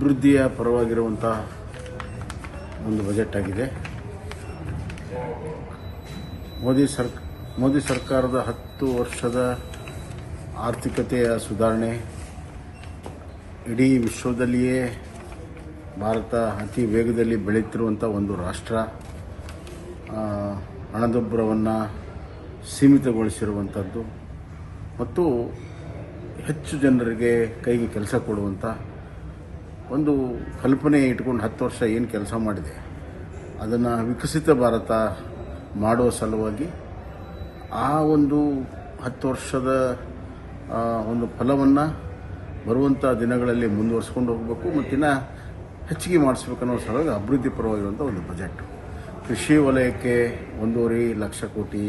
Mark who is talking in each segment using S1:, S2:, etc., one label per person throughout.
S1: ಅಭಿವೃದ್ಧಿಯ ಪರವಾಗಿರುವಂಥ ಒಂದು ಬಜೆಟ್ ಆಗಿದೆ. ಮೋದಿ ಸರ್ಕಾರದ 10 ವರ್ಷದ ಆರ್ಥಿಕತೆಯ ಸುಧಾರಣೆ, ಇಡೀ ವಿಶ್ವದಲ್ಲಿಯೇ ಭಾರತ ಅತಿ ವೇಗದಲ್ಲಿ ಬೆಳೆಯುತ್ತಿರುವಂಥ ಒಂದು ರಾಷ್ಟ್ರ, ಹಣದುಬ್ಬರವನ್ನು ಸೀಮಿತಗೊಳಿಸಿರುವಂಥದ್ದು ಮತ್ತು ಹೆಚ್ಚು ಜನರಿಗೆ ಕೈಗೆ ಕೆಲಸ ಕೊಡುವಂಥ ಒಂದು ಕಲ್ಪನೆ ಇಟ್ಕೊಂಡು 10 ವರ್ಷ ಏನು ಕೆಲಸ ಮಾಡಿದೆ ಅದನ್ನು ವಿಕಸಿತ ಭಾರತ ಮಾಡುವ ಸಲುವಾಗಿ ಆ ಒಂದು 10 ವರ್ಷದ ಒಂದು ಫಲವನ್ನು ಬರುವಂಥ ದಿನಗಳಲ್ಲಿ ಮುಂದುವರಿಸ್ಕೊಂಡು ಹೋಗಬೇಕು ಮತ್ತು ಹೆಚ್ಚಿಗೆ ಮಾಡಿಸ್ಬೇಕನ್ನೋ ಸಲುವಾಗಿ ಅಭಿವೃದ್ಧಿ ಪರವಾಗಿರುವಂಥ ಒಂದು ಬಜೆಟ್. ಕೃಷಿ ವಲಯಕ್ಕೆ 1.5 ಲಕ್ಷ ಕೋಟಿ,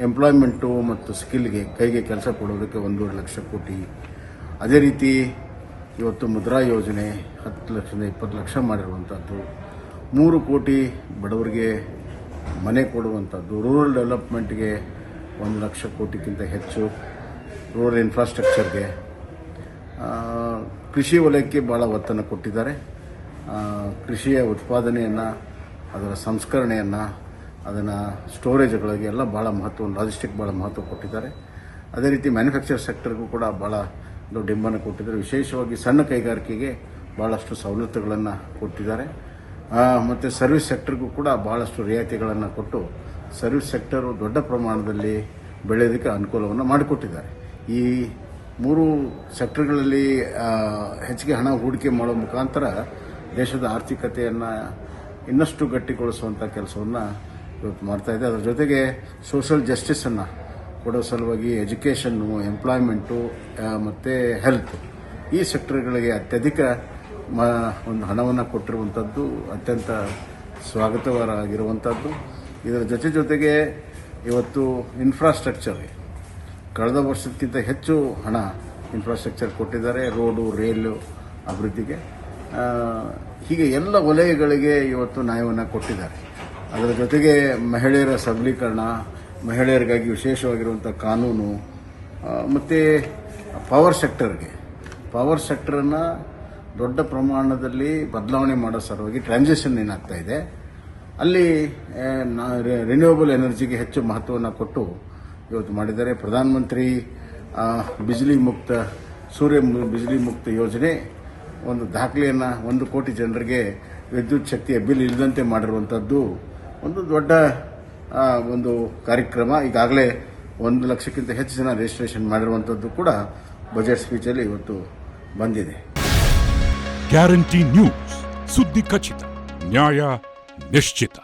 S1: ಎಂಪ್ಲಾಯ್ಮೆಂಟು ಮತ್ತು ಸ್ಕಿಲ್ಗೆ ಕೈಗೆ ಕೆಲಸ ಕೊಡೋದಕ್ಕೆ 1.5 ಲಕ್ಷ ಕೋಟಿ. ಅದೇ ರೀತಿ ಇವತ್ತು ಮುದ್ರಾ ಯೋಜನೆ 10 ಲಕ್ಷದಿಂದ 20 ಲಕ್ಷ ಮಾಡಿರುವಂಥದ್ದು, 3 ಕೋಟಿ ಬಡವರಿಗೆ ಮನೆ ಕೊಡುವಂಥದ್ದು, ರೂರಲ್ ಡೆವಲಪ್ಮೆಂಟ್ಗೆ 1 ಲಕ್ಷ ಕೋಟಿಗಿಂತ ಹೆಚ್ಚು, ರೂರಲ್ ಇನ್ಫ್ರಾಸ್ಟ್ರಕ್ಚರ್ಗೆ, ಕೃಷಿ ವಲಯಕ್ಕೆ ಭಾಳ ಒತ್ತನ್ನು ಕೊಟ್ಟಿದ್ದಾರೆ. ಕೃಷಿಯ ಉತ್ಪಾದನೆಯನ್ನು, ಅದರ ಸಂಸ್ಕರಣೆಯನ್ನು, ಅದನ್ನು ಸ್ಟೋರೇಜ್ಗಳಿಗೆ ಎಲ್ಲ ಭಾಳ ಮಹತ್ವ, ಲಾಜಿಸ್ಟಿಕ್ ಭಾಳ ಮಹತ್ವ ಕೊಟ್ಟಿದ್ದಾರೆ. ಅದೇ ರೀತಿ ಮ್ಯಾನುಫ್ಯಾಕ್ಚರ್ ಸೆಕ್ಟರ್ಗೂ ಕೂಡ ಭಾಳ ದೊಡ್ಡ ಬೆಂಬಲ ಕೊಟ್ಟಿದ್ದಾರೆ. ವಿಶೇಷವಾಗಿ ಸಣ್ಣ ಕೈಗಾರಿಕೆಗೆ ಭಾಳಷ್ಟು ಸವಲತ್ತುಗಳನ್ನು ಕೊಟ್ಟಿದ್ದಾರೆ. ಮತ್ತು ಸರ್ವಿಸ್ ಸೆಕ್ಟರ್ಗೂ ಕೂಡ ಭಾಳಷ್ಟು ರಿಯಾಯಿತಿಗಳನ್ನು ಕೊಟ್ಟು ಸರ್ವಿಸ್ ಸೆಕ್ಟರು ದೊಡ್ಡ ಪ್ರಮಾಣದಲ್ಲಿ ಬೆಳೆಯೋದಕ್ಕೆ ಅನುಕೂಲವನ್ನು ಮಾಡಿಕೊಟ್ಟಿದ್ದಾರೆ. ಈ 3 ಸೆಕ್ಟರ್ಗಳಲ್ಲಿ ಹೆಚ್ಚಿಗೆ ಹಣ ಹೂಡಿಕೆ ಮಾಡೋ ಮುಖಾಂತರ ದೇಶದ ಆರ್ಥಿಕತೆಯನ್ನು ಇನ್ನಷ್ಟು ಗಟ್ಟಿಗೊಳಿಸುವಂಥ ಕೆಲಸವನ್ನು ಇವತ್ತು ಮಾಡ್ತಾಯಿದೆ. ಅದರ ಜೊತೆಗೆ ಸೋಷಲ್ ಜಸ್ಟಿಸನ್ನು ಕೊಡೋ ಸಲುವಾಗಿ ಎಜುಕೇಷನ್ನು, ಎಂಪ್ಲಾಯ್ಮೆಂಟು ಮತ್ತು ಹೆಲ್ತ್, ಈ ಸೆಕ್ಟರ್ಗಳಿಗೆ ಅತ್ಯಧಿಕ ಒಂದು ಹಣವನ್ನು ಕೊಟ್ಟಿರುವಂಥದ್ದು ಅತ್ಯಂತ ಸ್ವಾಗತವಾಗಿರುವಂಥದ್ದು. ಇದರ ಜೊತೆಗೆ ಇವತ್ತು ಇನ್ಫ್ರಾಸ್ಟ್ರಕ್ಚರ್ಗೆ ಕಳೆದ ವರ್ಷಕ್ಕಿಂತ ಹೆಚ್ಚು ಹಣ ಇನ್ಫ್ರಾಸ್ಟ್ರಕ್ಚರ್ ಕೊಟ್ಟಿದ್ದಾರೆ. ರೋಡು, ರೈಲು ಅಭಿವೃದ್ಧಿಗೆ, ಹೀಗೆ ಎಲ್ಲ ವಲಯಗಳಿಗೆ ಇವತ್ತು ನ್ಯಾಯವನ್ನು ಕೊಟ್ಟಿದ್ದಾರೆ. ಅದರ ಜೊತೆಗೆ ಮಹಿಳೆಯರ ಸಬಲೀಕರಣ, ಮಹಿಳೆಯರಿಗಾಗಿ ವಿಶೇಷವಾಗಿರುವಂಥ ಕಾನೂನು ಮತ್ತು ಪವರ್ ಸೆಕ್ಟರನ್ನು ದೊಡ್ಡ ಪ್ರಮಾಣದಲ್ಲಿ ಬದಲಾವಣೆ ಮಾಡೋ ಸಲುವಾಗಿ ಟ್ರಾನ್ಸಿಷನ್ ಏನಾಗ್ತಾ ಇದೆ ಅಲ್ಲಿ ರಿನ್ಯೂವಬಲ್ ಎನರ್ಜಿಗೆ ಹೆಚ್ಚು ಮಹತ್ವವನ್ನು ಕೊಟ್ಟು ಇವತ್ತು ಮಾಡಿದ್ದಾರೆ. ಪ್ರಧಾನಮಂತ್ರಿ ಸೂರ್ಯ ಬಿಜ್ಲಿ ಮುಕ್ತ ಯೋಜನೆ ಒಂದು ದಾಖಲೆಯನ್ನು 1 ಕೋಟಿ ಜನರಿಗೆ ವಿದ್ಯುತ್ ಶಕ್ತಿಯ ಬಿಲ್ ಇಲ್ಲದಂತೆ ಮಾಡಿರುವಂಥದ್ದು ಒಂದು ದೊಡ್ಡ ಒಂದು ಕಾರ್ಯಕ್ರಮ. ಈಗಾಗಲೇ 1 ಲಕ್ಷಕ್ಕಿಂತ ಹೆಚ್ಚು ಜನ ರಿಜಿಸ್ಟ್ರೇಷನ್ ಮಾಡಿರುವಂಥದ್ದು ಕೂಡ ಬಜೆಟ್ ಸ್ಪೀಚಲ್ಲಿ ಇವತ್ತು ಬಂದಿದೆ.
S2: ಗ್ಯಾರಂಟಿ ನ್ಯೂಸ್, ಸುದ್ದಿ ಖಚಿತ, ನ್ಯಾಯ ನಿಶ್ಚಿತ.